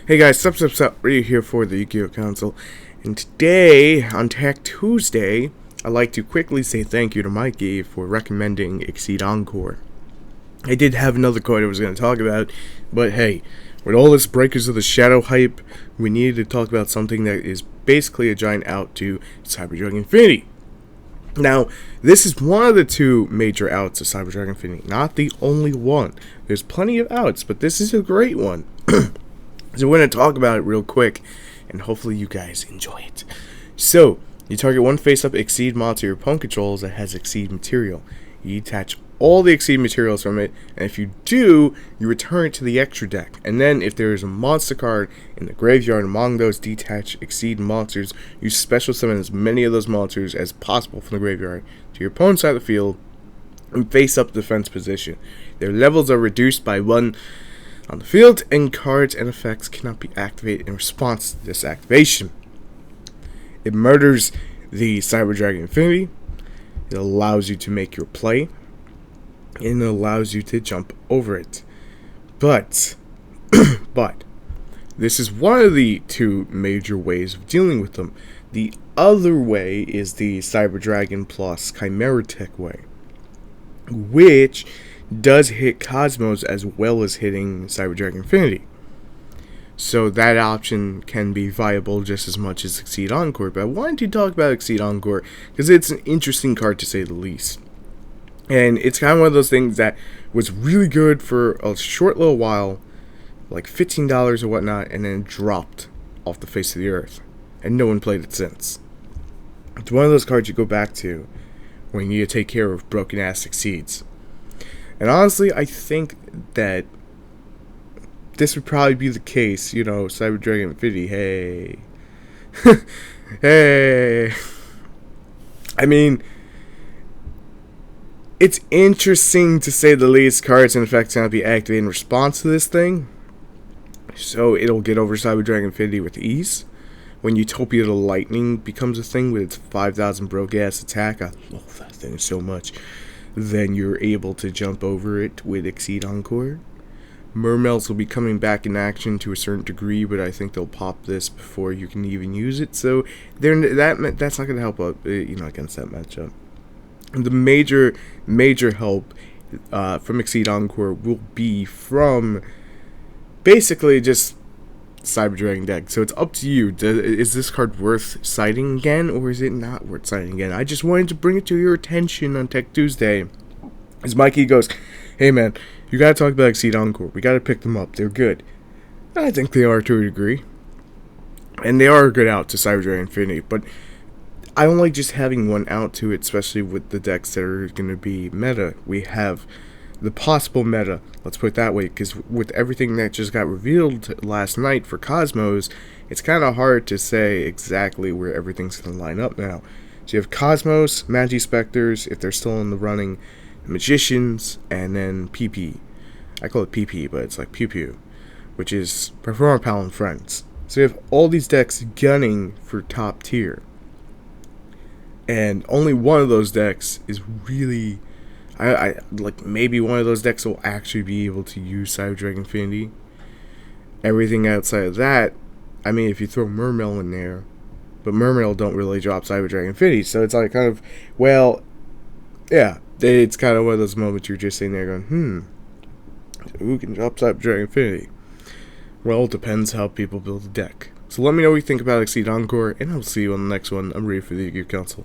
Hey guys, sup, Ryu here for the Yugioh Council, and today, on Tech Tuesday, I'd like to quickly say thank you to Mikey for recommending Exceed Encore. I did have another card I was going to talk about, but hey, with all this Breakers of the Shadow hype, we needed to talk about something that is basically a giant out to Cyberdrug Infinity. Now, this is one of the two major outs of Cyberdrug Infinity, not the only one. There's plenty of outs, but this is a great one. So we're going to talk about it real quick, and hopefully you guys enjoy it. So, you target one face-up Exceed mod to your opponent controls that has Exceed material. You detach all the Exceed materials from it, and if you do, you return it to the extra deck. And then, if there is a monster card in the graveyard among those detached Exceed monsters, you special summon as many of those monsters as possible from the graveyard to your opponent's side of the field and face-up defense position. Their levels are reduced by 1 on the field, and cards and effects cannot be activated in response to this activation. It murders the Cyberdrug Infinity, it allows you to make your play, and it allows you to jump over it. But, this is one of the two major ways of dealing with them. The other way is the Cyberdragon plus Chimera Tech way, which does hit Cosmos as well as hitting Cyberdrug Infinity. So that option can be viable just as much as Exceed Encore. But I wanted to talk about Exceed Encore because it's an interesting card to say the least. And it's kind of one of those things that was really good for a short little while, like $15 or whatnot, and then dropped off the face of the earth. And no one played it since. It's one of those cards you go back to when you need to take care of broken ass Exceeds. And honestly, I think that this would probably be the case. You know, Cyberdrug Infinity, hey. Hey. I mean, it's interesting to say the least. Cards and effects cannot be activated in response to this thing. So it'll get over Cyberdrug Infinity with ease. When Utopia the Lightning becomes a thing with its 5,000 broke ass attack, I love that thing so much. Then you're able to jump over it with Exceed Encore. Mermails will be coming back in action to a certain degree, but I think they'll pop this before you can even use it. So that's not going to help out, against that matchup. And the major help from Exceed Encore will be from basically just Cyberdragon deck. So it's up to you. Is this card worth citing again, or is it not worth citing again? I just wanted to bring it to your attention on Tech Tuesday. As Mikey goes, hey man, you gotta talk about Exceed Encore. We gotta pick them up. They're good. I think they are to a degree. And they are a good out to Cyberdragon Infinity, but I don't like just having one out to it, especially with the decks that are going to be meta. We have the possible meta, let's put it that way, because with everything that just got revealed last night for Cosmos, it's kind of hard to say exactly where everything's going to line up now. So you have Cosmos, Magispectors, if they're still in the running, Magicians, and then PP. I call it PP, but it's like Pew Pew, which is Performer Pal and Friends. So you have all these decks gunning for top tier. And only one of those decks is really... I like maybe one of those decks will actually be able to use Cyberdrug Infinity. Everything outside of that, I mean, if you throw Mermail in there, but Mermail don't really drop Cyberdrug Infinity, so it's like kind of, well, yeah, it's kind of one of those moments you're just sitting there going, who can drop Cyberdrug Infinity? Well, it depends how people build a deck. So let me know what you think about Exceed Encore, and I'll see you on the next one. I'm ready for the Yugioh Council.